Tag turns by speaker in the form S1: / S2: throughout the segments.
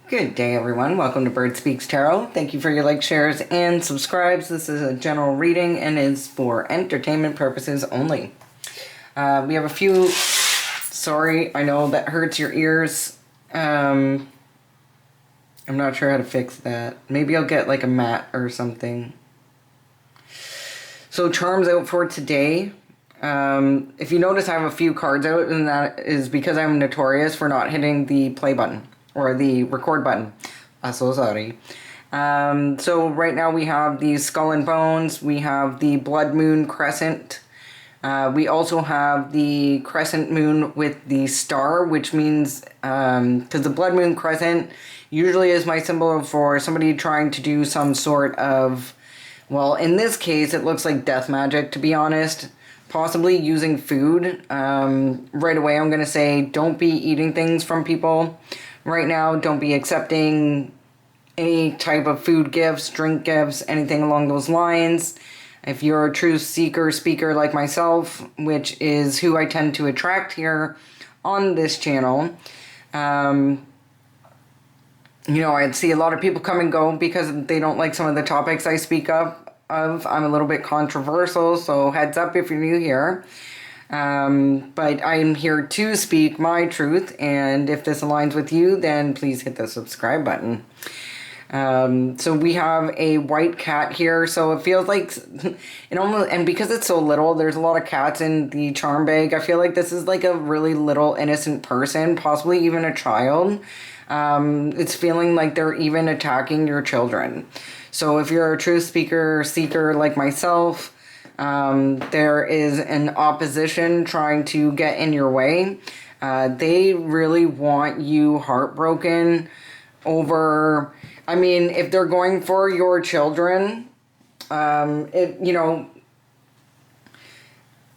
S1: Good day, everyone. Welcome to Bird Speaks Tarot. Thank you for your likes, shares, and subscribes. This is a general reading and is for entertainment purposes only. We have a few... Sorry, I know that hurts your ears. I'm not sure how to fix that. Maybe I'll get like a mat or something. So charms out for today. If you notice, I have a few cards out, and that is because I'm notorious for not hitting the play button. Or the record button. I'm so sorry. So right now we have the Skull and Bones. We have the Blood Moon Crescent. We also have the Crescent Moon with the star, which means, because the Blood Moon Crescent usually is my symbol for somebody trying to do some sort of, well, in this case, it looks like death magic, to be honest. Possibly using food. Right away, I'm going to say don't be eating things from people. Right now, don't be accepting any type of food gifts, drink gifts, anything along those lines. If you're a true seeker, speaker like myself, which is who I tend to attract here on this channel, I'd see a lot of people come and go because they don't like some of the topics I speak of. I'm a little bit controversial, so heads up if you're new here. But I'm here to speak my truth, and if this aligns with you, then please hit the subscribe button. So we have a white cat here, so it feels like and because it's so little, there's a lot of cats in the charm bag. I feel like this is like a really little innocent person, possibly even a child. It's feeling like they're even attacking your children. So if you're a true speaker, seeker like myself, there is an opposition trying to get in your way. They really want you heartbroken over, if they're going for your children, I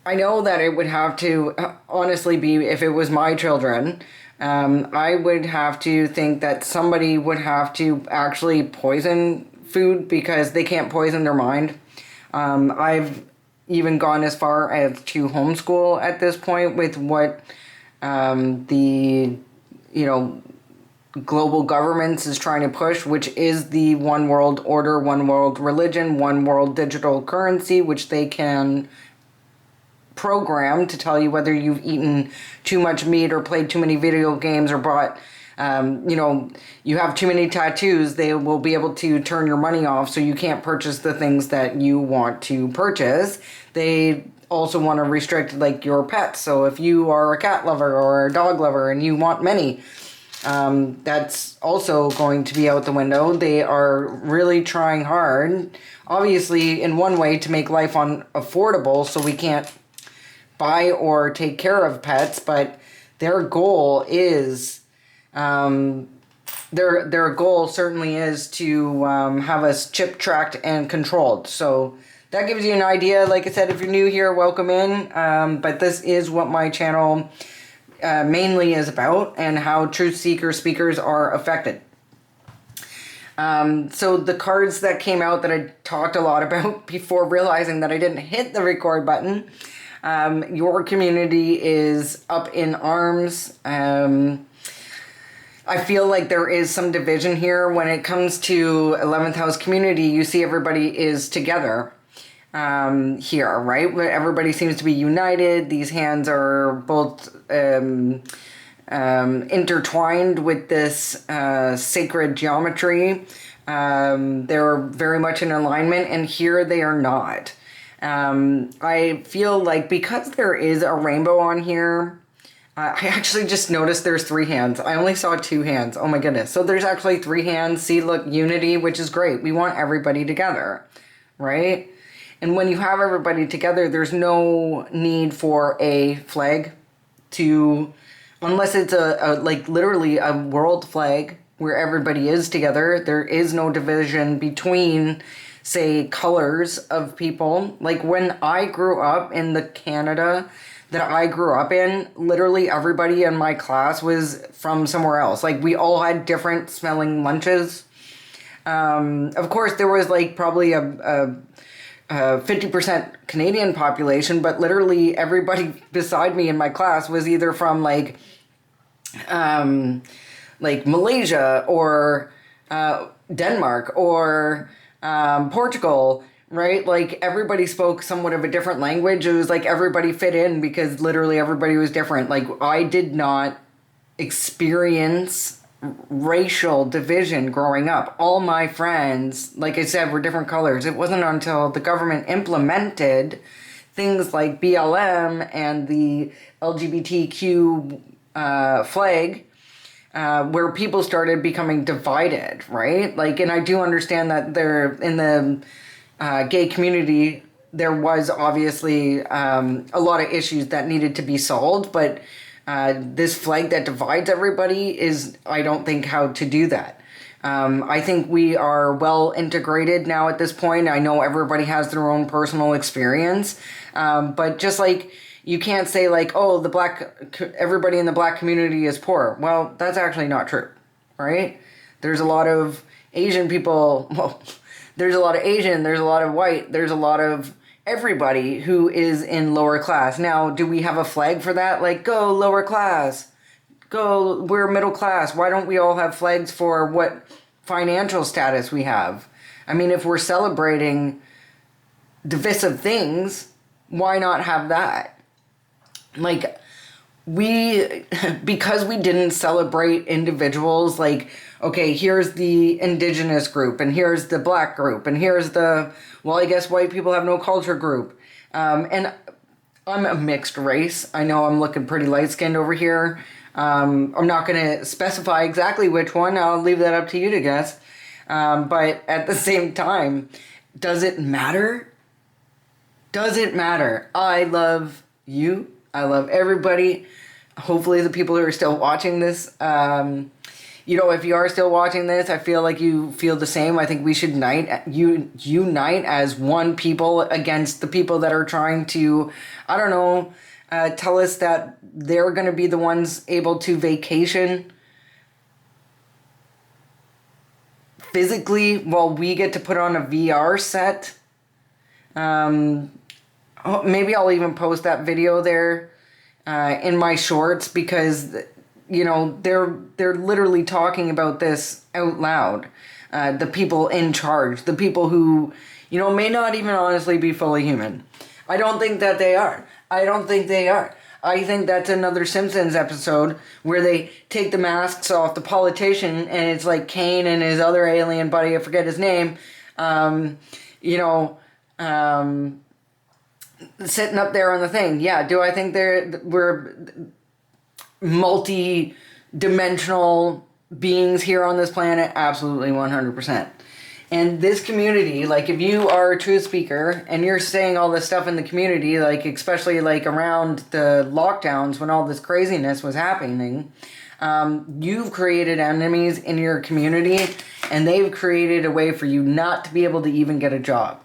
S1: know that it would have to honestly be, if it was my children, I would have to think that somebody would have to actually poison food because they can't poison their mind. I've even gone as far as to homeschool at this point with what the global governments is trying to push, which is the one world order, one world religion, one world digital currency, which they can program to tell you whether you've eaten too much meat or played too many video games or bought you have too many tattoos. They will be able to turn your money off so you can't purchase the things that you want to purchase. They also want to restrict like your pets. So if you are a cat lover or a dog lover and you want many, that's also going to be out the window. They are really trying hard, obviously in one way, to make life unaffordable so we can't buy or take care of pets, but their goal is their goal certainly is to have us chip tracked and controlled. So that gives you an idea. Like I said, if you're new here, welcome in. But this is what my channel mainly is about, and how truth seeker speakers are affected. So the cards that came out that I talked a lot about before realizing that I didn't hit the record button. Your community is up in arms. I feel like there is some division here when it comes to 11th house community. You see everybody is together here, right? Everybody seems to be united. These hands are both intertwined with this sacred geometry. They're very much in alignment, and here they are not. I feel like because there is a rainbow on here, I actually just noticed there's 3 hands. I only saw 2 hands. Oh my goodness. So there's actually 3 hands. See, look, unity, which is great. We want everybody together, right? And when you have everybody together, there's no need for a flag to, unless it's like literally a world flag where everybody is together. There is no division between, say, colors of people. Like when I grew up in the Canada that I grew up in, literally everybody in my class was from somewhere else. Like we all had different smelling lunches. Of course, there was like probably a 50% Canadian population, but literally everybody beside me in my class was either from like like Malaysia or Denmark or Portugal, right? Like everybody spoke somewhat of a different language. It was like everybody fit in because literally everybody was different. Like I did not experience racial division growing up. All my friends, like I said, were different colors. It wasn't until the government implemented things like BLM and the LGBTQ flag where people started becoming divided, right? Like, and I do understand that there in the gay community, there was obviously a lot of issues that needed to be solved, but this flag that divides everybody is, I don't think, how to do that. I think we are well integrated now at this point. I know everybody has their own personal experience, but just like you can't say like, oh, everybody in the black community is poor. Well, that's actually not true, right? There's a lot of Asian people. Well, there's a lot of Asian. There's a lot of white. There's a lot of everybody who is in lower class. Now, do we have a flag for that? Like, go lower class. Go, we're middle class. Why don't we all have flags for what financial status we have? I mean, if we're celebrating divisive things, why not have that? Like, because we didn't celebrate individuals, like, okay, here's the indigenous group, and here's the black group, and here's the, well, I guess white people have no culture group. And I'm a mixed race. I know I'm looking pretty light-skinned over here. I'm not going to specify exactly which one. I'll leave that up to you to guess. But at the same time, does it matter? Does it matter? I love you. I love everybody. Hopefully the people who are still watching this, if you are still watching this, I feel like you feel the same. I think we should unite as one people against the people that are trying to, I don't know, tell us that they're going to be the ones able to vacation physically while we get to put on a VR set. Maybe I'll even post that video there in my shorts because, they're literally talking about this out loud. The people in charge, the people who, may not even honestly be fully human. I don't think that they are. I don't think they are. I think that's another Simpsons episode where they take the masks off the politician and it's like Kane and his other alien buddy, I forget his name, sitting up there on the thing. Yeah, do I think we're multi-dimensional beings here on this planet? Absolutely 100%. And this community, like if you are a truth speaker and you're saying all this stuff in the community, like especially like around the lockdowns when all this craziness was happening, you've created enemies in your community and they've created a way for you not to be able to even get a job.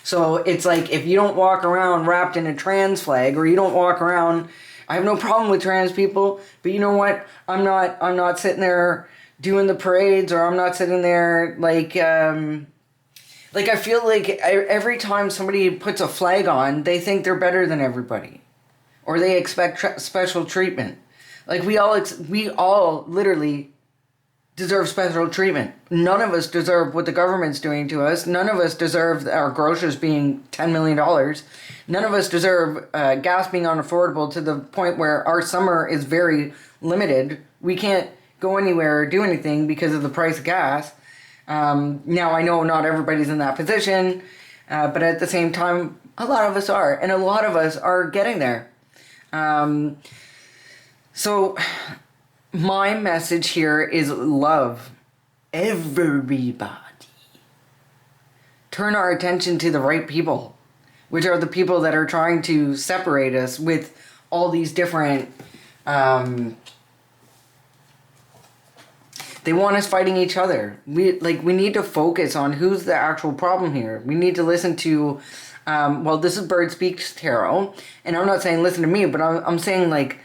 S1: So it's like if you don't walk around wrapped in a trans flag or you don't walk around, I have no problem with trans people, but you know what? I'm not sitting there doing the parades, or I'm not sitting there like I feel like every time somebody puts a flag on, they think they're better than everybody, or they expect special treatment. Like we all literally deserve special treatment. None of us deserve what the government's doing to us. None of us deserve our groceries being $10 million. None of us deserve gas being unaffordable to the point where our summer is very limited. We can't go anywhere or do anything because of the price of gas. Now, I know not everybody's in that position, but at the same time, a lot of us are, and a lot of us are getting there. So my message here is love everybody. Turn our attention to the right people, which are the people that are trying to separate us with all these different they want us fighting each other. We need to focus on who's the actual problem here. We need to listen to, this is Bird Speaks Tarot, and I'm not saying listen to me, but I'm saying like,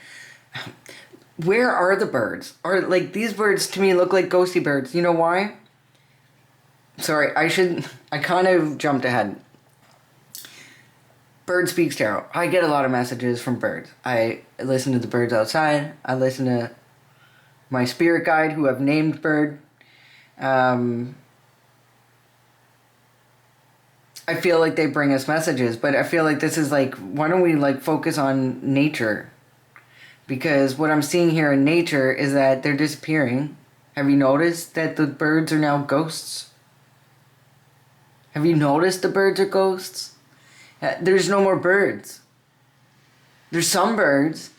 S1: where are the birds? Or like these birds to me look like ghosty birds. You know why? Sorry, I kind of jumped ahead. Bird Speaks Tarot. I get a lot of messages from birds. I listen to the birds outside. I listen to my spirit guide, who I've named Bird. I feel like they bring us messages, but I feel like this is like, why don't we like focus on nature? Because what I'm seeing here in nature is that they're disappearing. Have you noticed that the birds are now ghosts? Have you noticed the birds are ghosts? There's no more birds. There's some birds.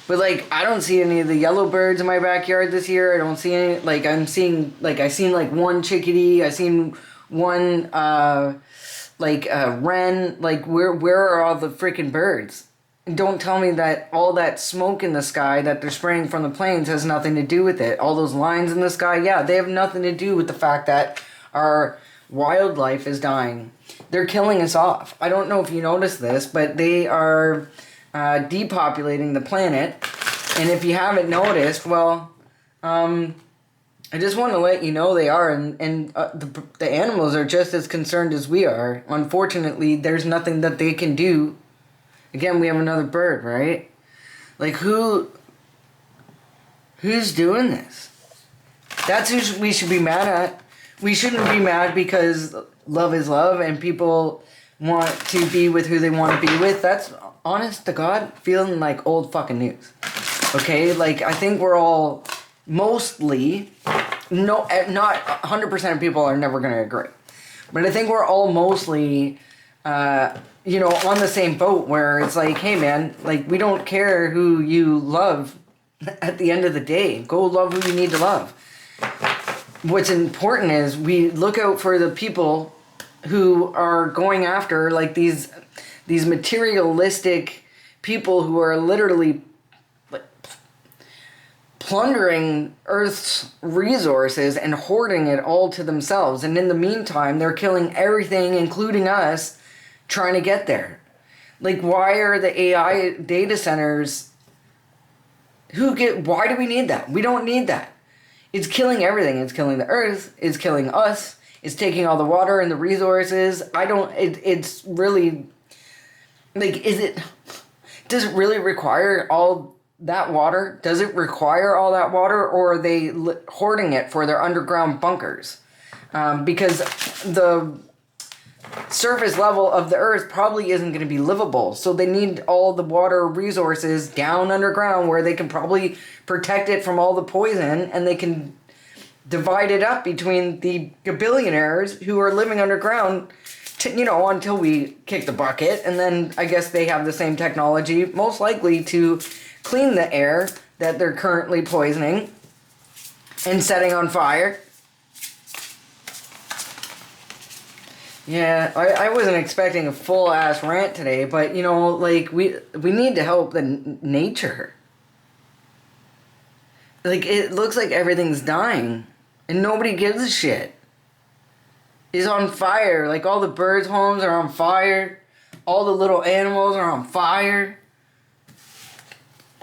S1: But like, I don't see any of the yellow birds in my backyard this year. I don't see any, like, I seen like one chickadee. I seen one, wren. Like, where are all the freaking birds? And don't tell me that all that smoke in the sky that they're spraying from the planes has nothing to do with it. All those lines in the sky, yeah, they have nothing to do with the fact that our wildlife is dying. They're killing us off. I don't know if you noticed this, but they are depopulating the planet. And if you haven't noticed, well, I just want to let you know they are. And the animals are just as concerned as we are. Unfortunately, there's nothing that they can do. Again, we have another bird, right? Like, who's doing this? That's who we should be mad at. We shouldn't be mad because love is love and people want to be with who they want to be with. That's, honest to God, feeling like old fucking news. Okay? Like, I think we're all mostly, not 100% of people are never going to agree. But I think we're all mostly, on the same boat where it's like, hey man, like, we don't care who you love at the end of the day. Go love who you need to love. What's important is we look out for the people who are going after like these materialistic people who are literally plundering Earth's resources and hoarding it all to themselves. And in the meantime, they're killing everything, including us, trying to get there. Like, why are the AI data centers... Why do we need that? We don't need that. It's killing everything. It's killing the earth. It's killing us. It's taking all the water and the resources. It's really... Like, does it really require all that water? Does it require all that water? Or are they hoarding it for their underground bunkers? Because the surface level of the earth probably isn't going to be livable. So they need all the water resources down underground where they can probably protect it from all the poison, and they can divide it up between the billionaires who are living underground until we kick the bucket. And then I guess they have the same technology, most likely, to clean the air that they're currently poisoning and setting on fire. Yeah, I wasn't expecting a full-ass rant today, but, we need to help the nature. Like, it looks like everything's dying, and nobody gives a shit. It's on fire. Like, all the birds' homes are on fire. All the little animals are on fire.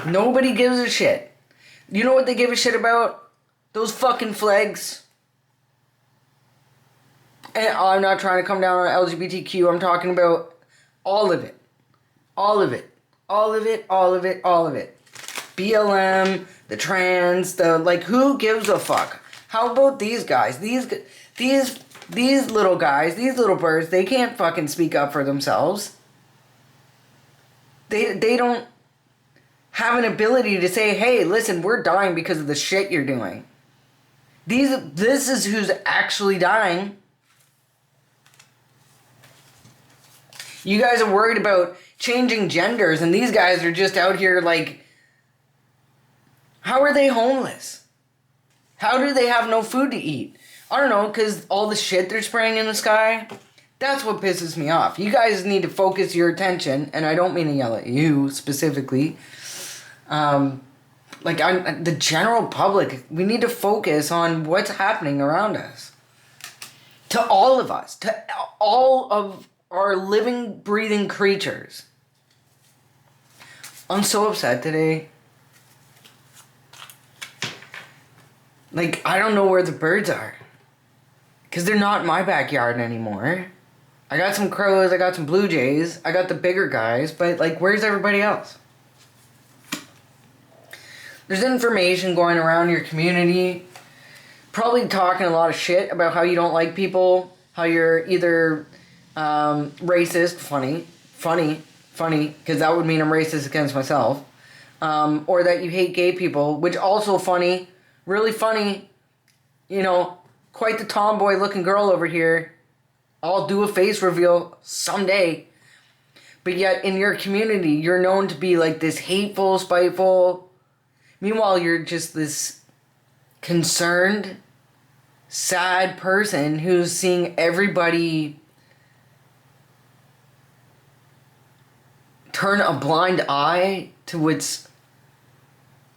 S1: Nobody gives a shit. You know what they give a shit about? Those fucking flags. And I'm not trying to come down on LGBTQ. I'm talking about all of it. All of it. All of it. All of it. All of it. BLM, the trans, who gives a fuck? How about these guys? These little guys, these little birds, they can't fucking speak up for themselves. They don't have an ability to say, hey, listen, we're dying because of the shit you're doing. This is who's actually dying. You guys are worried about changing genders, and these guys are just out here like, how are they homeless? How do they have no food to eat? I don't know, because all the shit they're spraying in the sky, that's what pisses me off. You guys need to focus your attention, and I don't mean to yell at you specifically. The general public, we need to focus on what's happening around us. To all of us, to all of our living, breathing creatures. I'm so upset today. Like, I don't know where the birds are. Because they're not in my backyard anymore. I got some crows, I got some blue jays, I got the bigger guys, but, where's everybody else? There's information going around your community, probably talking a lot of shit about how you don't like people, how you're either racist, funny, because that would mean I'm racist against myself, or that you hate gay people, which also funny, really funny, quite the tomboy looking girl over here. I'll do a face reveal someday. But yet in your community, you're known to be like this hateful, spiteful. Meanwhile, you're just this concerned, sad person who's seeing everybody turn a blind eye to what's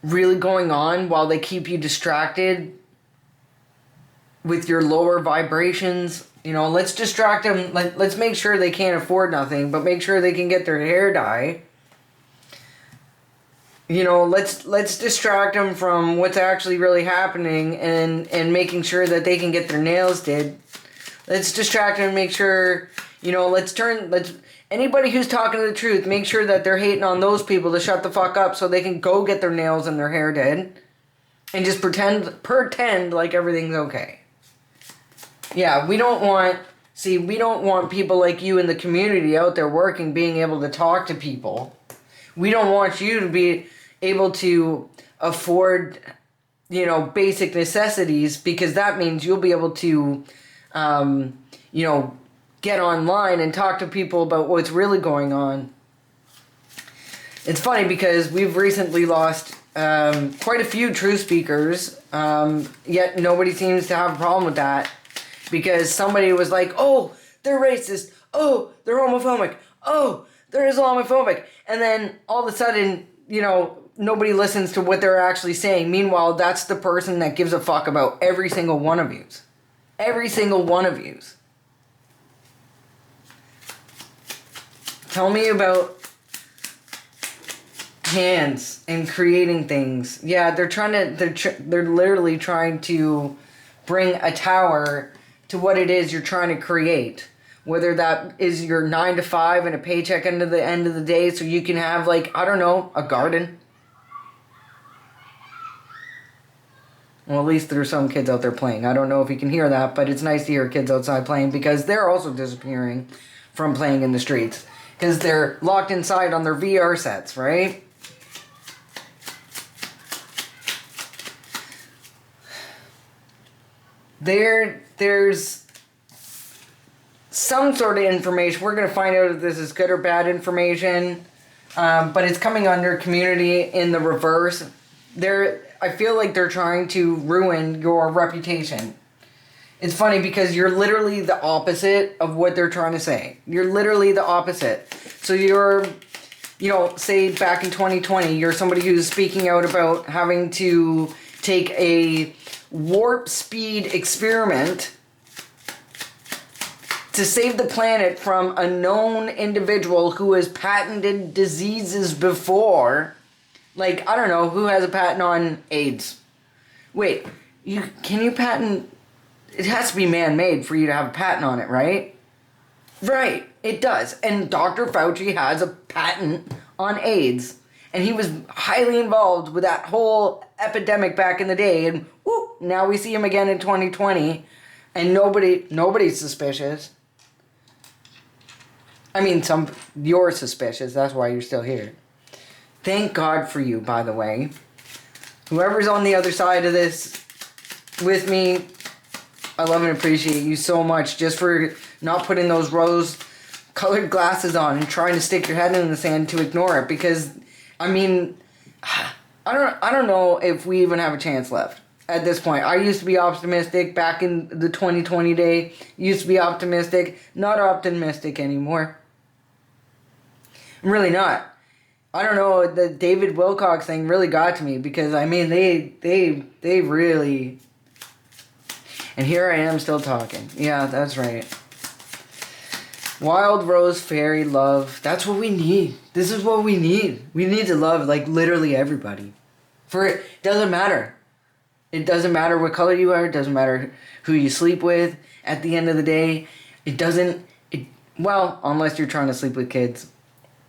S1: really going on while they keep you distracted with your lower vibrations. Let's distract them. Let's make sure they can't afford nothing, but make sure they can get their hair dye. Let's distract them from what's actually really happening and making sure that they can get their nails did. Let's distract them and make sure, anybody who's talking the truth, make sure that they're hating on those people to shut the fuck up so they can go get their nails and their hair did. And just pretend like everything's okay. Yeah, we don't want people like you in the community out there working, being able to talk to people. We don't want you to be able to afford, basic necessities, because that means you'll be able to, get online and talk to people about what's really going on. It's funny because we've recently lost quite a few truth speakers, yet nobody seems to have a problem with that. Because somebody was like, oh, they're racist. Oh, they're homophobic. Oh, they're Islamophobic. And then all of a sudden, nobody listens to what they're actually saying. Meanwhile, that's the person that gives a fuck about every single one of yous. Every single one of yous. Tell me about hands and creating things. Yeah, they're literally trying to bring a tower to what it is you're trying to create. Whether that is your 9 to 5 and a paycheck into the end of the day so you can have, a garden. Well, at least there's some kids out there playing. I don't know if you can hear that, but it's nice to hear kids outside playing, because they're also disappearing from playing in the streets. Because they're locked inside on their VR sets, right? There's some sort of information. We're going to find out if this is good or bad information. But it's coming under community in the reverse. I feel like they're trying to ruin your reputation. It's funny because you're literally the opposite of what they're trying to say. You're literally the opposite. So you're, say back in 2020, you're somebody who's speaking out about having to take a warp speed experiment to save the planet from a known individual who has patented diseases before. I don't know, who has a patent on AIDS? Wait, can you patent? It has to be man-made for you to have a patent on it, right? Right, it does. And Dr. Fauci has a patent on AIDS. And he was highly involved with that whole epidemic back in the day. And whoop, now we see him again in 2020. And nobody's suspicious. I mean, you're suspicious. That's why you're still here. Thank God for you, by the way. Whoever's on the other side of this with me, I love and appreciate you so much just for not putting those rose-colored glasses on and trying to stick your head in the sand to ignore it. Because, I mean, I don't know if we even have a chance left at this point. I used to be optimistic back in the 2020 day. Used to be optimistic. Not optimistic anymore. I'm really not. I don't know, the David Wilcox thing really got to me because, I mean, they really... And here I am still talking. Yeah, that's right. Wild rose fairy love. That's what we need. This is what we need. We need to love, literally everybody. It doesn't matter. It doesn't matter what color you are. It doesn't matter who you sleep with. At the end of the day, well, unless you're trying to sleep with kids.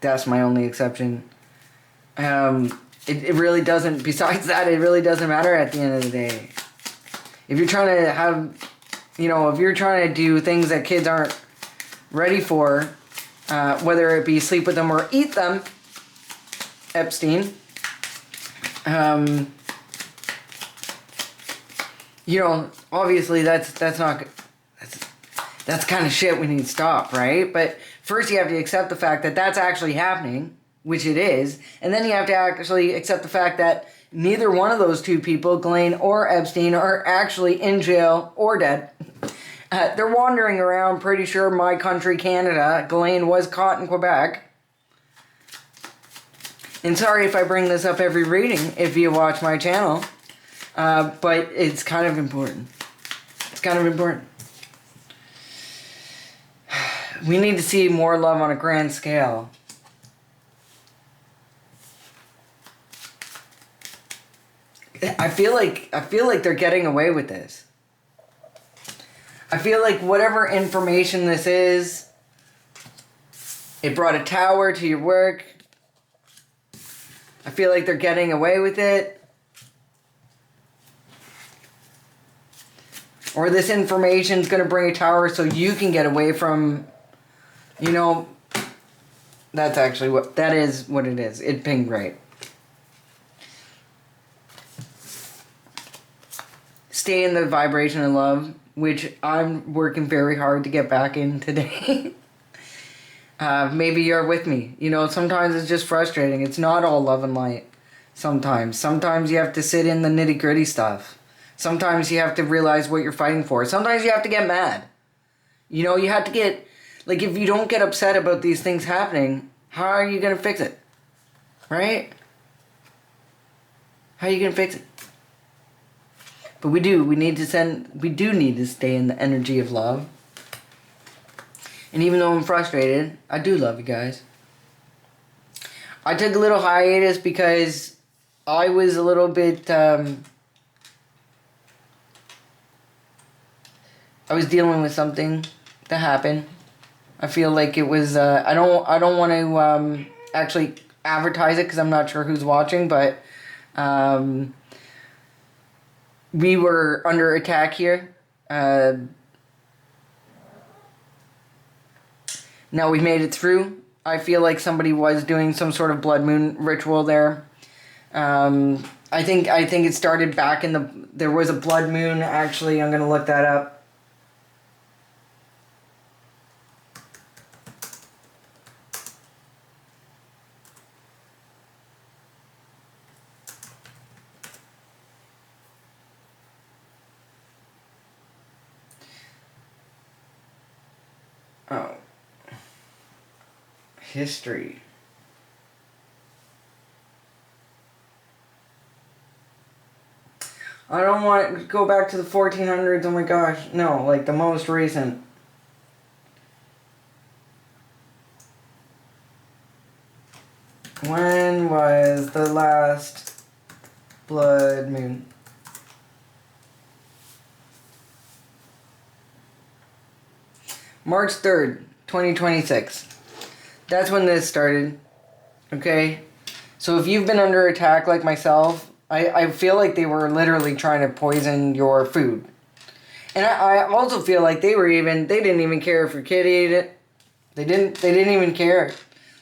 S1: That's my only exception. It really doesn't, besides that, it really doesn't matter at the end of the day. If you're trying to have, if you're trying to do things that kids aren't ready for, whether it be sleep with them or eat them, Epstein, obviously that's not good. That's kind of shit we need to stop, right? But first you have to accept the fact that that's actually happening, which it is, and then you have to actually accept the fact that neither one of those two people, Ghislaine or Epstein, are actually in jail or dead. They're wandering around, pretty sure my country, Canada. Ghislaine was caught in Quebec. And sorry if I bring this up every reading if you watch my channel, but it's kind of important. It's kind of important. We need to see more love on a grand scale. I feel like they're getting away with this. I feel like whatever information this is, it brought a tower to your work. I feel like they're getting away with it. Or this information's going to bring a tower so you can get away from, that's actually that is what it is. It pinged right. Stay in the vibration of love, which I'm working very hard to get back in today. Maybe you're with me. Sometimes it's just frustrating. It's not all love and light. Sometimes you have to sit in the nitty gritty stuff. Sometimes you have to realize what you're fighting for. Sometimes you have to get mad. You have to get, if you don't get upset about these things happening, how are you going to fix it? Right? How are you going to fix it? But we do need to stay in the energy of love. And even though I'm frustrated, I do love you guys. I took a little hiatus because I was a little bit, I was dealing with something that happened. I feel like it was, I don't want to actually advertise it because I'm not sure who's watching, but we were under attack here. Now we made it through. I feel like somebody was doing some sort of blood moon ritual there. I think it started back there was a blood moon, actually. I'm going to look that up. Oh. History. I don't want to go back to the 1400s. Oh my gosh. No, the most recent. When was the last blood moon? March 3rd, 2026. That's when this started. Okay? So if you've been under attack like myself, I feel like they were literally trying to poison your food. And I also feel like they didn't even care if your kid ate it. They didn't even care.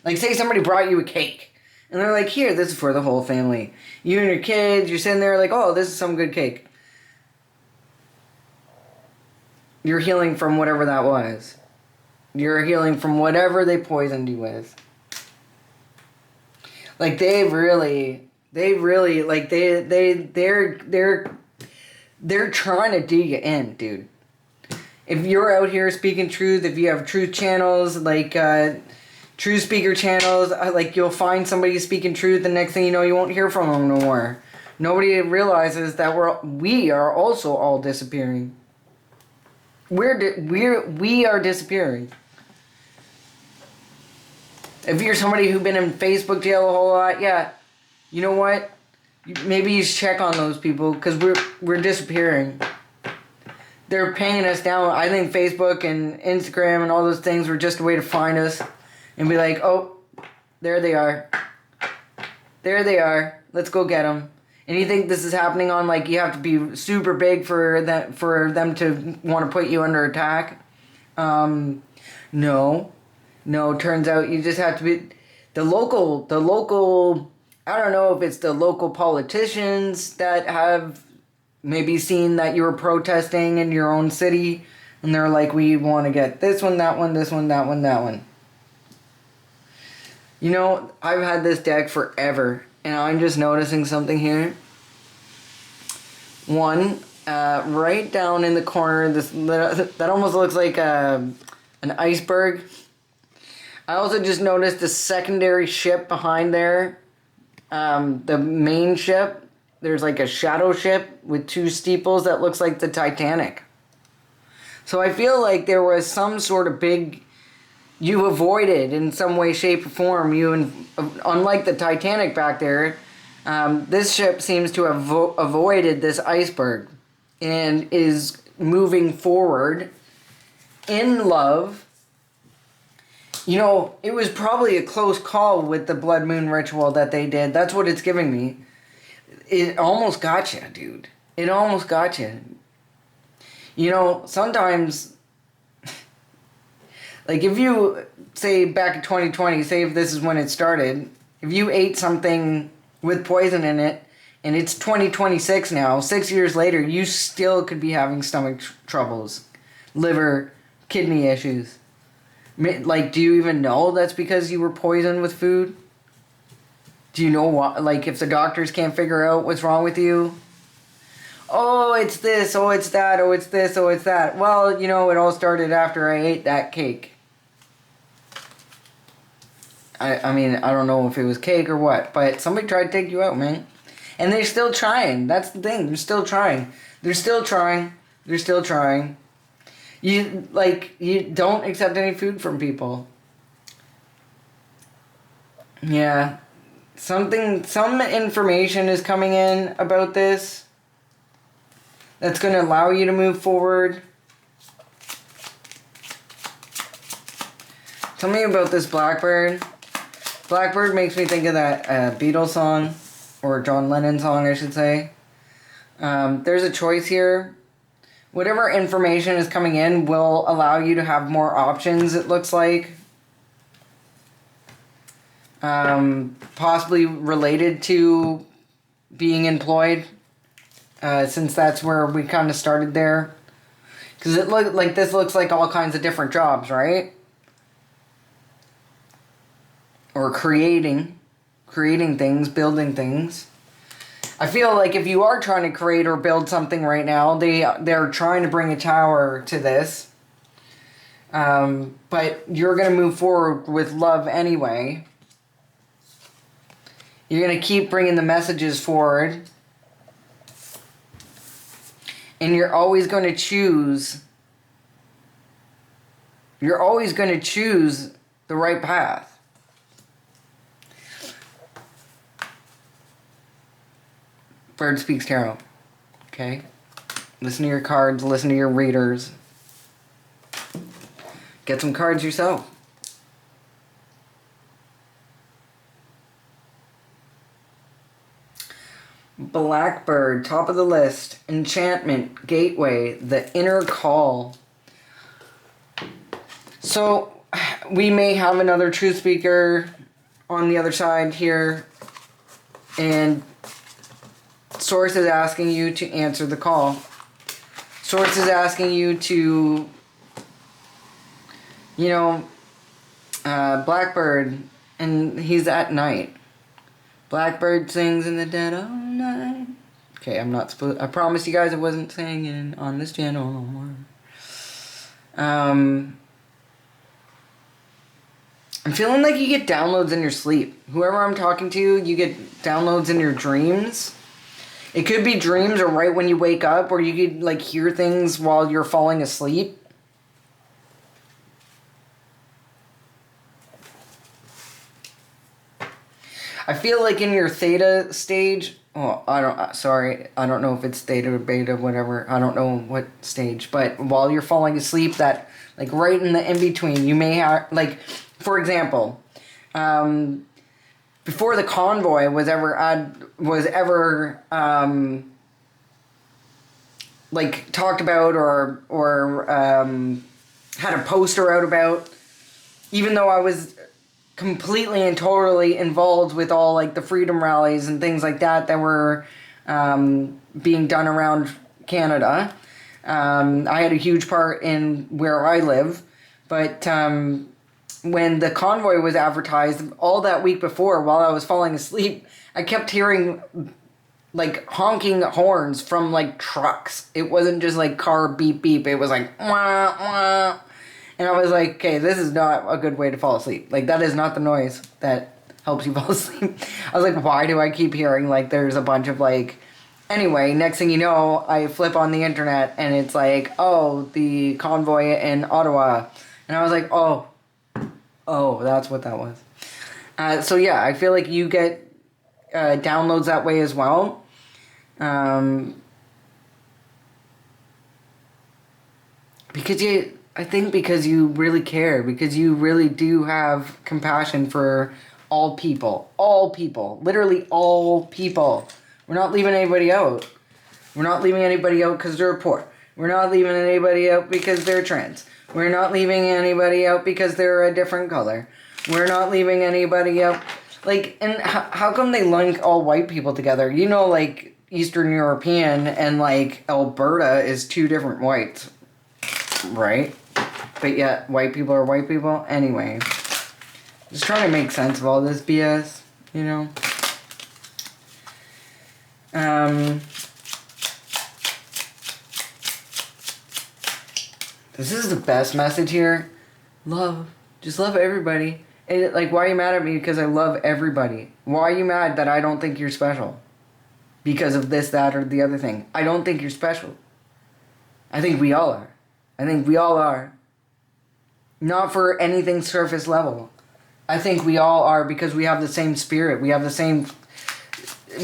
S1: Say somebody brought you a cake. And they're like, here, this is for the whole family. You and your kids, you're sitting there like, oh, this is some good cake. You're healing from whatever that was. You're healing from whatever they poisoned you with. They're trying to do you in, dude. If you're out here speaking truth, if you have truth channels, truth speaker channels, you'll find somebody speaking truth, the next thing you know, you won't hear from them no more. Nobody realizes that we are also all disappearing. We are disappearing. If you're somebody who's been in Facebook jail a whole lot, yeah, you know what? Maybe you should check on those people because we're disappearing. They're paying us down. I think Facebook and Instagram and all those things were just a way to find us and be like, oh, there they are. There they are. let's go get them. And you think this is happening on, like, you have to be super big for them to want to put you under attack? No. No, turns out you just have to be the local, I don't know if it's the local politicians that have maybe seen that you were protesting in your own city, and they're like, we want to get this one, that one, this one, that one, that one. You know, I've had this deck forever, and I'm just noticing something here. One, right down in the corner, that almost looks like an iceberg. I also just noticed a secondary ship behind there. The main ship, there's like a shadow ship with two steeples that looks like the Titanic. So I feel like there was some sort of big... You avoided in some way, shape, or form. Unlike the Titanic back there, this ship seems to have avoided this iceberg and is moving forward in love. You know, it was probably a close call with the blood moon ritual that they did. That's what it's giving me. It almost got you, dude. It almost got you. You know, sometimes... Like, if you, say, back in 2020, say if this is when it started, if you ate something with poison in it, and it's 2026 now, 6 years later, you still could be having stomach troubles, liver, kidney issues. Like, do you even know that's because you were poisoned with food? Do you know what, like, if the doctors can't figure out what's wrong with you? Oh, it's this, oh, it's that, oh, it's this, oh, it's that. Well, you know, it all started after I ate that cake. I mean, I don't know if it was cake or what, but somebody tried to take you out, man. And they're still trying. That's the thing. They're still trying. They're still trying. They're still trying. You don't accept any food from people. Yeah. Some information is coming in about this that's going to allow you to move forward. Tell me about this Blackbird. Blackbird makes me think of that Beatles song, or John Lennon song, I should say. There's a choice here. Whatever information is coming in will allow you to have more options, it looks like. Possibly related to being employed, since that's where we kind of started there. Because this looks like all kinds of different jobs, right? Or creating things, building things. I feel like if you are trying to create or build something right now, they're trying to bring a tower to this. But you're going to move forward with love anyway. You're going to keep bringing the messages forward. And you're always going to choose... You're always going to choose the right path. Bird Speaks Tarot. Okay? Listen to your cards, listen to your readers. Get some cards yourself. Blackbird, top of the list. Enchantment, Gateway, the Inner Call. So, we may have another truth speaker on the other side here. And Source is asking you to answer the call. Source is asking you to, you know, Blackbird, and he's at night. Blackbird sings in the dead of night. Okay, I'm not supposed... I promise you guys I wasn't singing on this channel no more. I'm feeling like you get downloads in your sleep. Whoever I'm talking to, you get downloads in your dreams. It could be dreams or right when you wake up, or you could like hear things while you're falling asleep. I feel like in your theta stage, I don't know if it's theta or beta, whatever. I don't know what stage, but while you're falling asleep, that like right in the in-between, you may have, like, for example, before the convoy was ever like talked about or had a poster out about, even though I was completely and totally involved with all like the freedom rallies and things like that were being done around Canada. I had a huge part in where I live, but when the convoy was advertised, all that week before, while I was falling asleep, I kept hearing like honking horns from like trucks. It wasn't just like car beep beep. It was like wah wah. And I was like, okay, this is not a good way to fall asleep. Like, that is not the noise that helps you fall asleep. I was like, why do I keep hearing like there's a bunch of like... Anyway, next thing you know, I flip on the internet and it's like, oh, the convoy in Ottawa. And I was like, oh, that's what that was. So yeah, I feel like you get downloads that way as well. Because you really care, because you really do have compassion for all people, literally all people. We're not leaving anybody out. We're not leaving anybody out because they're poor. We're not leaving anybody out because they're trans. We're not leaving anybody out because they're a different color. We're not leaving anybody out. Like, and how come they link all white people together? You know, like, Eastern European and, like, Alberta is two different whites, right? But yet, white people are white people? Anyway. Just trying to make sense of all this BS, you know? This is the best message here. Love. Just love everybody. And, like, why are you mad at me? Because I love everybody. Why are you mad that I don't think you're special? Because of this, that, or the other thing. I don't think you're special. I think we all are. I think we all are. Not for anything surface level. I think we all are because we have the same spirit. We have the same...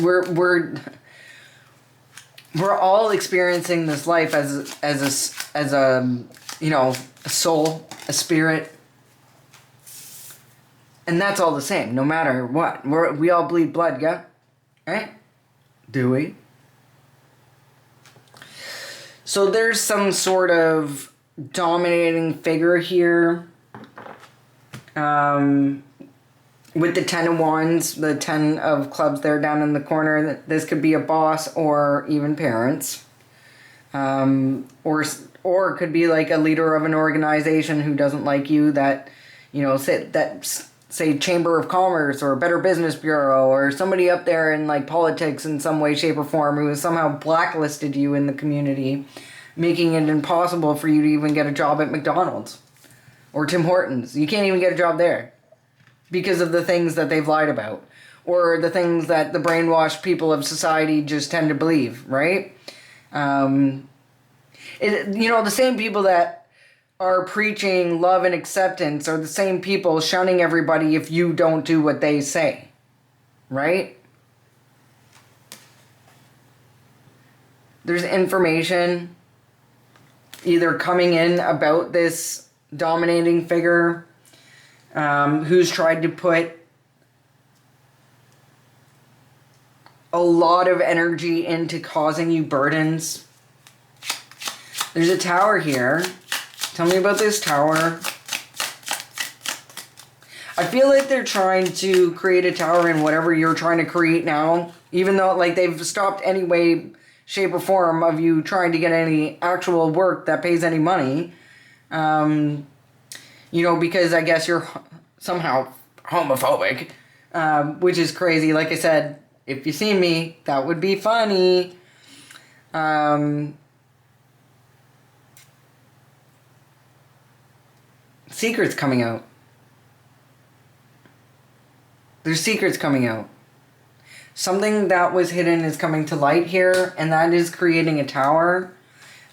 S1: We're all experiencing this life as a you know, a soul, a spirit. And that's all the same, no matter what. We all bleed blood, yeah? Right? Do we? So there's some sort of dominating figure here. With the 10 of Wands, the 10 of Clubs there down in the corner. This could be a boss or even parents. Or it could be like a leader of an organization who doesn't like you, that, you know, say Chamber of Commerce or Better Business Bureau, or somebody up there in like politics in some way, shape, or form who has somehow blacklisted you in the community, making it impossible for you to even get a job at McDonald's or Tim Hortons. You can't even get a job there because of the things that they've lied about, or the things that the brainwashed people of society just tend to believe, right? You know, the same people that are preaching love and acceptance are the same people shunning everybody if you don't do what they say, right? There's information either coming in about this dominating figure who's tried to put a lot of energy into causing you burdens. There's a tower here. Tell me about this tower. I feel like they're trying to create a tower in whatever you're trying to create now, even though like they've stopped any way, shape, or form of you trying to get any actual work that pays any money. You know, because I guess you're somehow homophobic, which is crazy. Like I said, if you see me, that would be funny. Secrets coming out. There's secrets coming out. Something that was hidden is coming to light here, and that is creating a tower.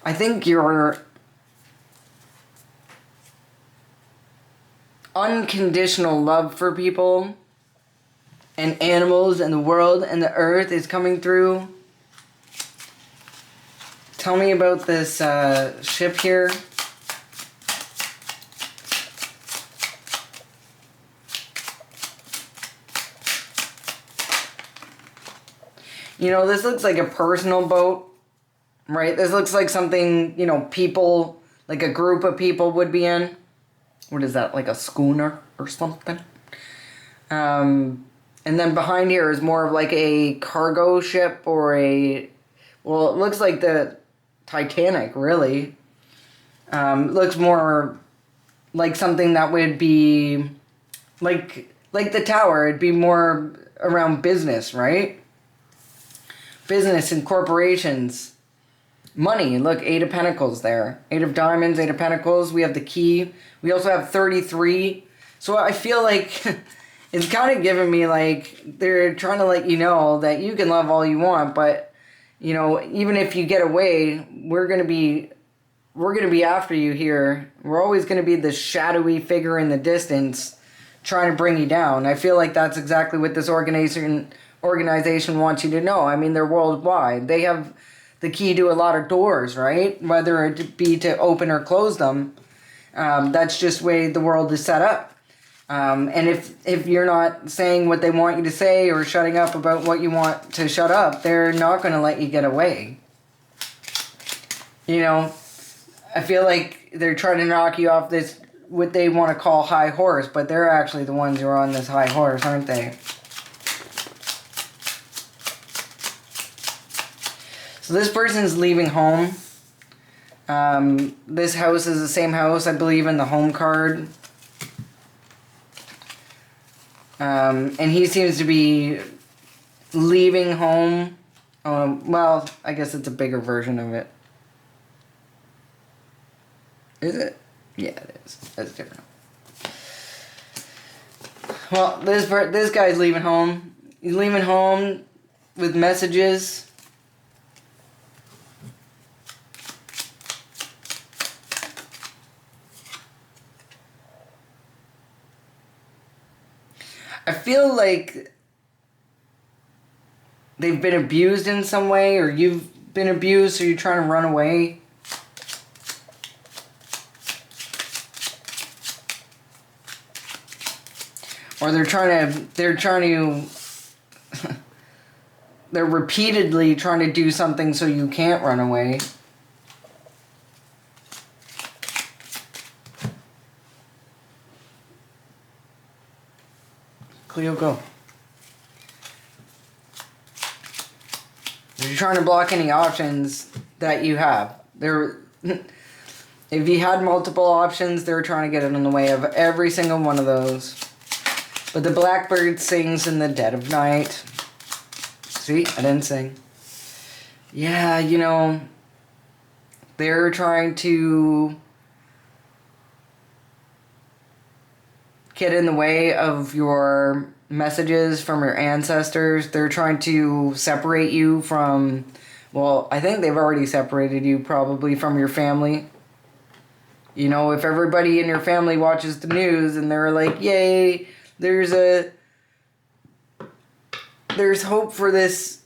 S1: I think your unconditional love for people and animals and the world and the earth is coming through. Tell me about this ship here. You know, this looks like a personal boat, right? This looks like something, you know, people, like a group of people would be in. What is that, like a schooner or something? And then behind here is more of like a cargo ship or a, well, it looks like the Titanic, really. Looks more like something that would be like the tower. It'd be more around business, right? Business and corporations. Money. Look, 8 of Pentacles there. 8 of Diamonds, 8 of Pentacles. We have the key. We also have 33. So I feel like it's kind of giving me like they're trying to let you know that you can love all you want, but you know, even if you get away, we're gonna be after you here. We're always gonna be the shadowy figure in the distance trying to bring you down. I feel like that's exactly what this organization wants you to know. I mean, they're worldwide. They have the key to a lot of doors, right? Whether it be to open or close them. That's just the way the world is set up. And if you're not saying what they want you to say or shutting up about what you want to shut up, they're not going to let you get away. You know, I feel like they're trying to knock you off this, what they want to call high horse, but they're actually the ones who are on this high horse, aren't they? So this person's leaving home. This house is the same house, I believe, in the home card. And he seems to be leaving home. Well, I guess it's a bigger version of it. Is it? Yeah, it is. That's different. Well, this guy's leaving home. He's leaving home with messages. I feel like they've been abused in some way, or you've been abused, so you're trying to run away. Or they're repeatedly trying to do something so you can't run away. Cleo, go. You're trying to block any options that you have. If you had multiple options, they're trying to get it in the way of every single one of those. But the blackbird sings in the dead of night. See, I didn't sing. Yeah, you know, they're trying to get in the way of your messages from your ancestors. They're trying to separate you from, well, I think they've already separated you probably from your family. You know, if everybody in your family watches the news and they're like, yay, there's hope for this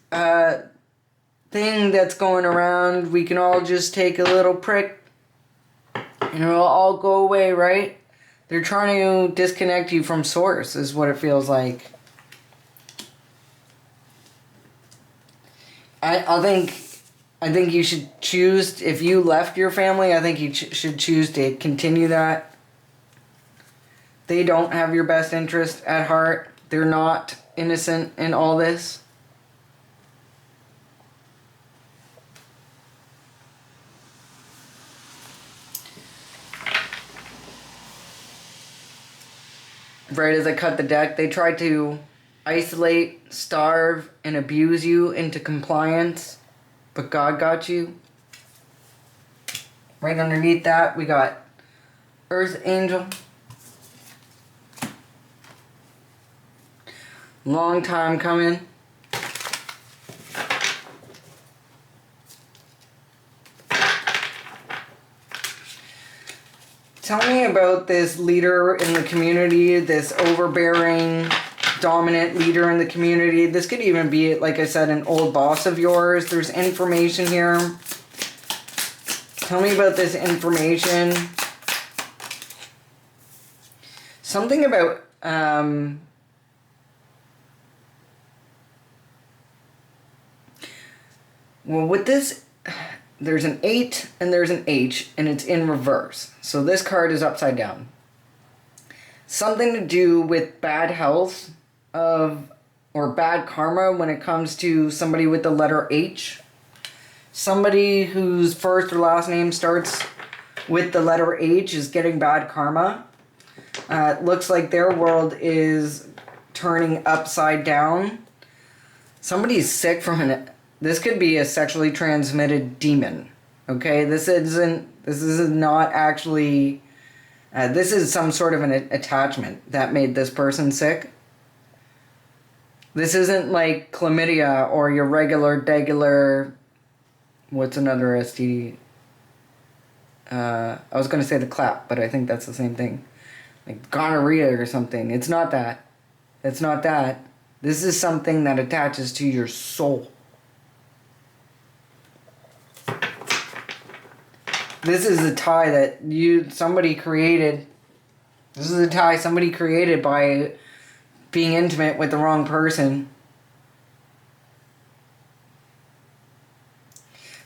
S1: thing that's going around, we can all just take a little prick and it'll all go away, right? They're trying to disconnect you from source, is what it feels like. I think you should choose, if you left your family, I think you should choose to continue that. They don't have your best interest at heart. They're not innocent in all this. Right as I cut the deck, they tried to isolate, starve, and abuse you into compliance, but God got you. Right underneath that, we got Earth Angel. Long time coming. Tell me about this leader in the community, this overbearing, dominant leader in the community. This could even be, like I said, an old boss of yours. There's information here. Tell me about this information. Something about, Well, with this, there's an 8 and there's an H, and it's in reverse. So this card is upside down. Something to do with bad health or bad karma when it comes to somebody with the letter H. Somebody whose first or last name starts with the letter H is getting bad karma. It looks like their world is turning upside down. Somebody's sick from this could be a sexually transmitted demon. Okay, this is not actually, this is some sort of an attachment that made this person sick. This isn't like chlamydia or your regular, what's another STD? I was going to say the clap, but I think that's the same thing. Like gonorrhea or something. It's not that. It's not that. This is something that attaches to your soul. This is a tie that somebody created. This is a tie somebody created by being intimate with the wrong person.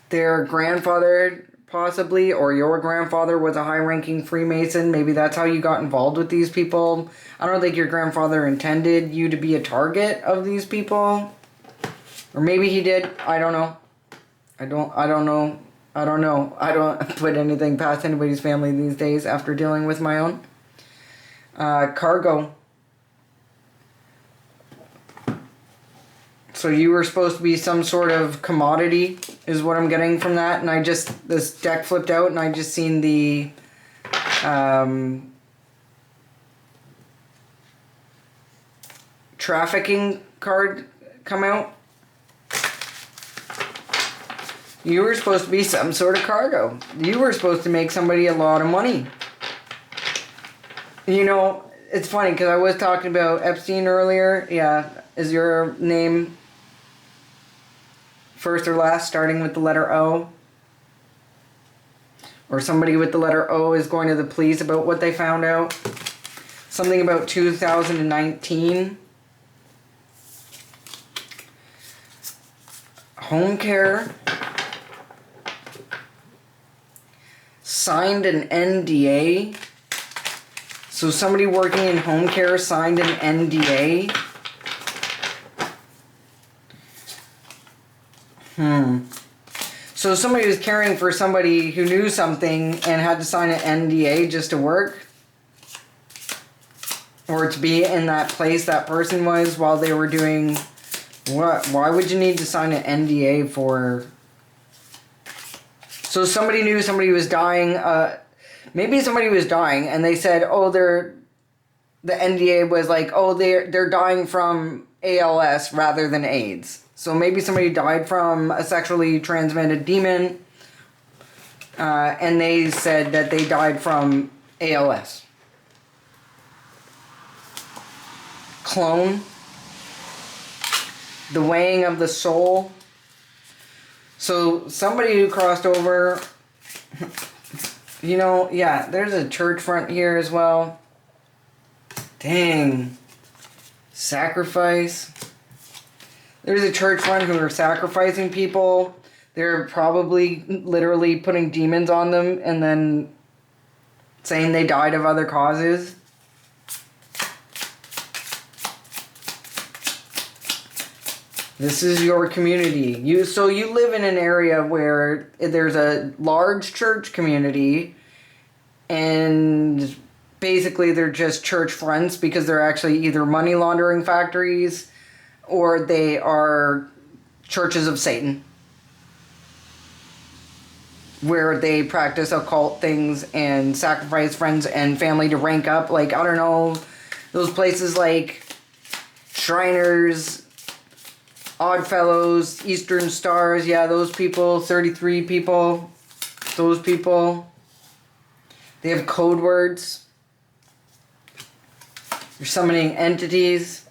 S1: Their grandfather, possibly, or your grandfather was a high-ranking Freemason. Maybe that's how you got involved with these people. I don't think your grandfather intended you to be a target of these people. Or maybe he did. I don't know. I don't know. I don't put anything past anybody's family these days after dealing with my own. Cargo. So you were supposed to be some sort of commodity, is what I'm getting from that. And this deck flipped out and I just seen the, trafficking card come out. You were supposed to be some sort of cargo. You were supposed to make somebody a lot of money. You know, it's funny because I was talking about Epstein earlier. Yeah, is your name first or last starting with the letter O? Or somebody with the letter O is going to the police about what they found out? Something about 2019. Home care. Signed an NDA. So somebody working in home care signed an NDA. So somebody was caring for somebody who knew something and had to sign an NDA just to work? Or to be in that place that person was while they were doing what? Why would you need to sign an NDA for? So somebody knew somebody was dying. Maybe somebody was dying and they said, oh, the NDA was like, oh, they're dying from ALS rather than AIDS. So maybe somebody died from a sexually transmitted demon, and they said that they died from ALS. Clone. The weighing of the soul. So somebody who crossed over, you know, yeah, there's a church front here as well. Dang. Sacrifice. There's a church front who are sacrificing people. They're probably literally putting demons on them and then saying they died of other causes. This is your community. So you live in an area where there's a large church community and basically they're just church fronts because they're actually either money laundering factories or they are churches of Satan, where they practice occult things and sacrifice friends and family to rank up. Like, I don't know, those places like Shriners, Oddfellows, Eastern Stars, yeah, those people, 33 people, those people. They have code words. You're summoning entities.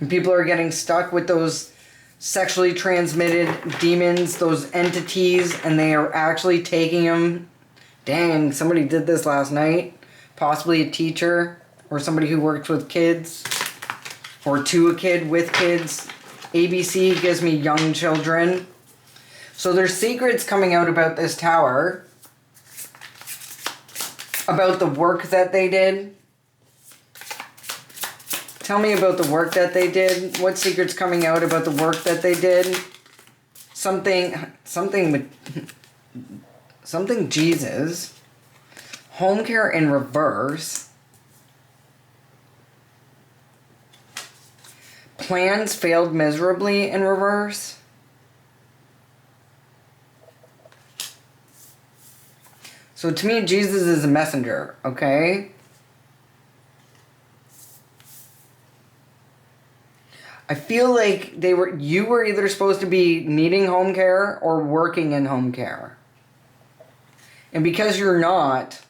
S1: And people are getting stuck with those sexually transmitted demons, those entities, and they are actually taking them. Dang, somebody did this last night. Possibly a teacher or somebody who works with kids or to a kid with kids. ABC gives me young children. So there's secrets coming out about this tower, about the work that they did. Tell me about the work that they did. What secret's coming out about the work that they did? Something Jesus. Home care in reverse. Plans failed miserably in reverse. So to me, Jesus is a messenger, okay? I feel like you were either supposed to be needing home care or working in home care. And because you're not,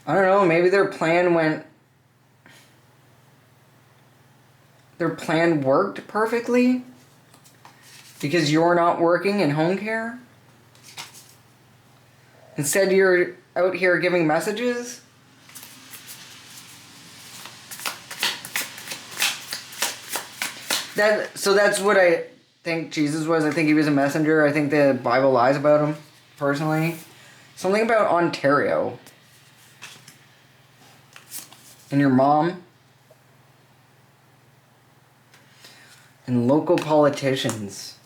S1: I don't know, maybe their plan worked perfectly because you're not working in home care. Instead, you're out here giving messages. So that's what I think Jesus was. I think he was a messenger. I think the Bible lies about him, personally. Something about Ontario. And your mom. And local politicians.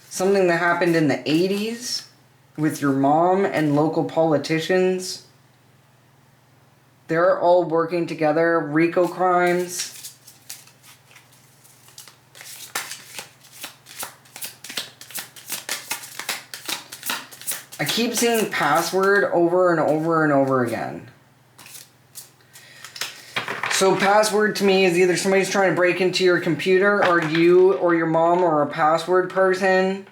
S1: Something that happened in the 80s with your mom and local politicians. They're all working together. RICO crimes. I keep seeing password over and over and over again. So password to me is either somebody's trying to break into your computer, or you or your mom or a password person.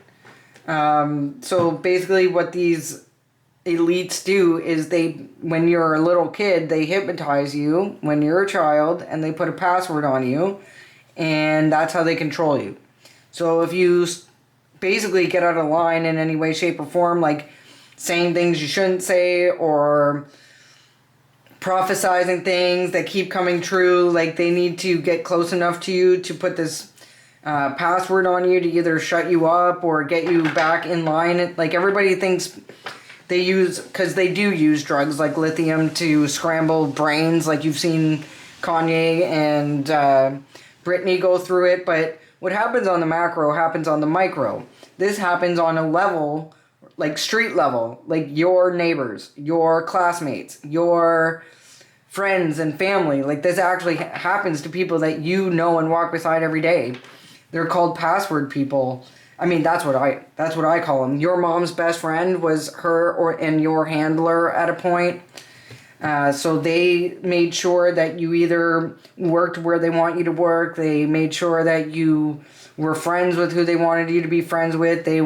S1: So basically what these elites do is when you're a little kid, they hypnotize you when you're a child and they put a password on you, and that's how they control you. So if you basically get out of line in any way, shape, or form, like saying things you shouldn't say or prophesizing things that keep coming true, like they need to get close enough to you to put this password on you to either shut you up or get you back in line. Like everybody thinks because they do use drugs like lithium to scramble brains, like you've seen Kanye and Britney go through it. But what happens on the macro happens on the micro. This happens on a level, like street level, like your neighbors, your classmates, your friends and family. Like this actually happens to people that you know and walk beside every day. They're called password people. I mean, that's what I call them. Your mom's best friend was her and your handler at a point. So they made sure that you either worked where they want you to work. They made sure that you were friends with who they wanted you to be friends with. They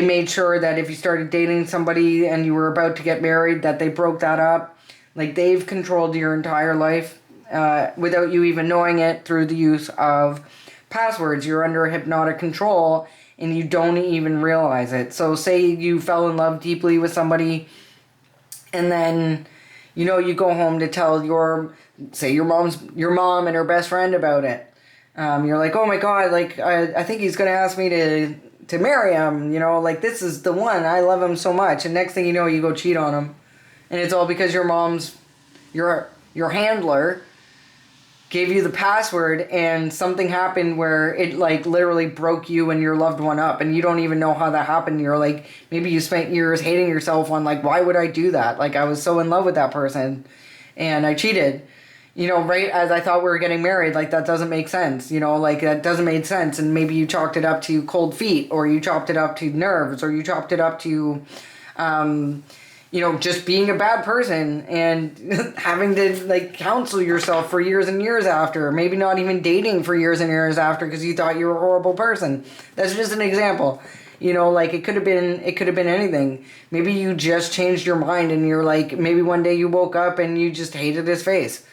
S1: made sure that if you started dating somebody and you were about to get married, that they broke that up. Like they've controlled your entire life without you even knowing it through the use of passwords. You're under hypnotic control and you don't even realize it. So say you fell in love deeply with somebody and then you go home to tell your mom and her best friend about it. You're like, oh my god, like I think he's gonna ask me to marry him, like this is the one, I love him so much. And next thing you know, you go cheat on him, and it's all because your handler gave you the password and something happened where it like literally broke you and your loved one up, and you don't even know how that happened. You're like, maybe you spent years hating yourself on like, why would I do that? Like I was so in love with that person and I cheated, right as I thought we were getting married. Like that doesn't make sense, like that doesn't make sense. And maybe you chalked it up to cold feet, or you chalked it up to nerves, or you chalked it up to just being a bad person and having to like counsel yourself for years and years after, maybe not even dating for years and years after because you thought you were a horrible person. That's just an example. Like it could have been anything. Maybe you just changed your mind and you're like, maybe one day you woke up and you just hated his face.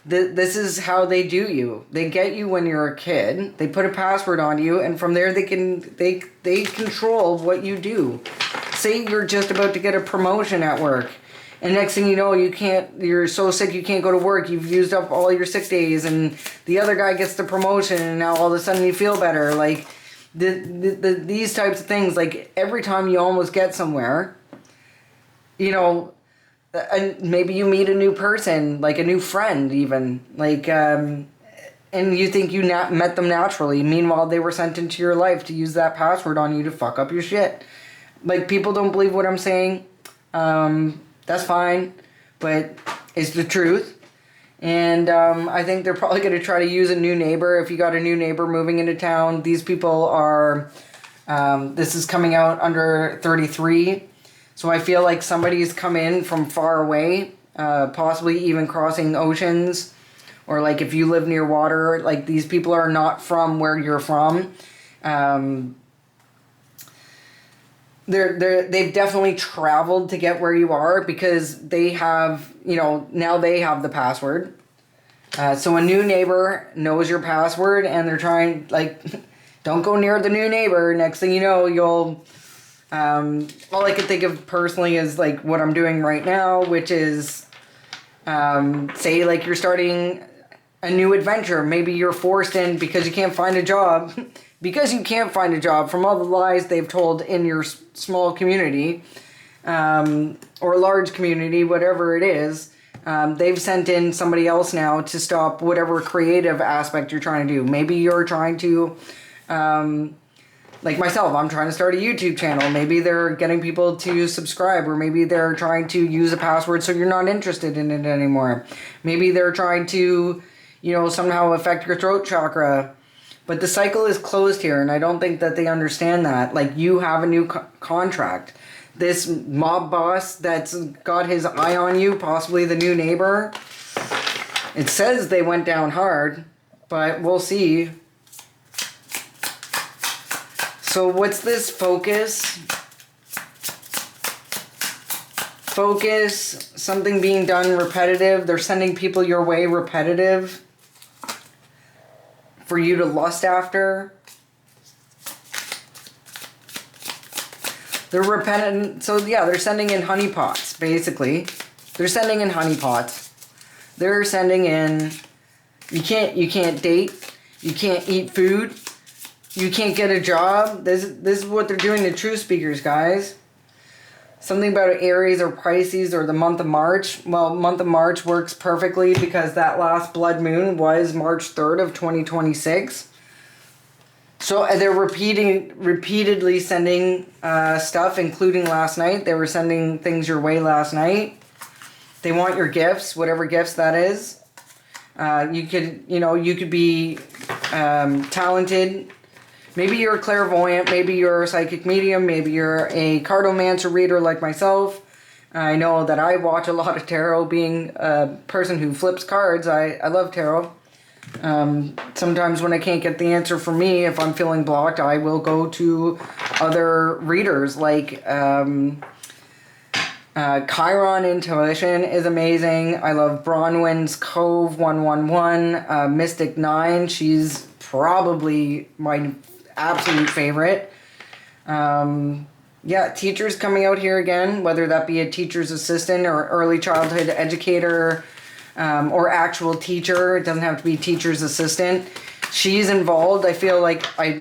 S1: This is how they do you. They get you when you're a kid. They put a password on you, and from there they control what you do. Say you're just about to get a promotion at work And next thing you know, you're so sick you can't go to work. You've used up all your sick days, and the other guy gets the promotion, and now all of a sudden you feel better. Like, these types of things, like every time you almost get somewhere, you know, and maybe you meet a new person, like a new friend even, like, and you think you met them naturally. Meanwhile, they were sent into your life to use that password on you to fuck up your shit. Like, people don't believe what I'm saying. That's fine, but it's the truth. And I think they're probably going to try to use a new neighbor. If you got a new neighbor moving into town, these people are, this is coming out under 33. So I feel like somebody's come in from far away, possibly even crossing oceans. Or like if you live near water, like these people are not from where you're from. They've definitely traveled to get where you are because they have, now they have the password. So a new neighbor knows your password and they're trying, like, don't go near the new neighbor. Next thing you know, you'll, all I can think of personally is like what I'm doing right now, which is, say like you're starting a new adventure. Maybe you're forced in because you can't find a job. Because you can't find a job from all the lies they've told in your small community, or large community, whatever it is, they've sent in somebody else now to stop whatever creative aspect you're trying to do. Maybe you're trying to, like myself, I'm trying to start a YouTube channel. Maybe they're getting people to subscribe, or maybe they're trying to use a password so you're not interested in it anymore. Maybe they're trying to, somehow affect your throat chakra. But the cycle is closed here, and I don't think that they understand that. Like, you have a new contract. This mob boss that's got his eye on you, possibly the new neighbor, it says they went down hard, but we'll see. So what's this focus? Focus, something being done repetitive. They're sending people your way repetitive for you to lust after. They're repentant. So yeah, they're sending in honeypots, basically. They're sending in honeypots. They're sending in, you can't date, you can't eat food, you can't get a job. This is what they're doing to truth speakers, guys. Something about Aries or Pisces or the month of March. Well, month of March works perfectly because that last blood moon was March 3rd of 2026. So they're repeatedly sending stuff, including last night. They were sending things your way last night. They want your gifts, whatever gifts that is. You could be talented. Maybe you're a clairvoyant, maybe you're a psychic medium, maybe you're a cartomancer reader like myself. I know that I watch a lot of tarot. Being a person who flips cards, I love tarot. Sometimes when I can't get the answer for me, if I'm feeling blocked, I will go to other readers. Like Chiron Intuition is amazing. I love Bronwyn's Cove 111, Mystic 9. She's probably my absolute favorite. Yeah, teachers coming out here again, whether that be a teacher's assistant or early childhood educator, or actual teacher. It doesn't have to be teacher's assistant. She's involved. I feel like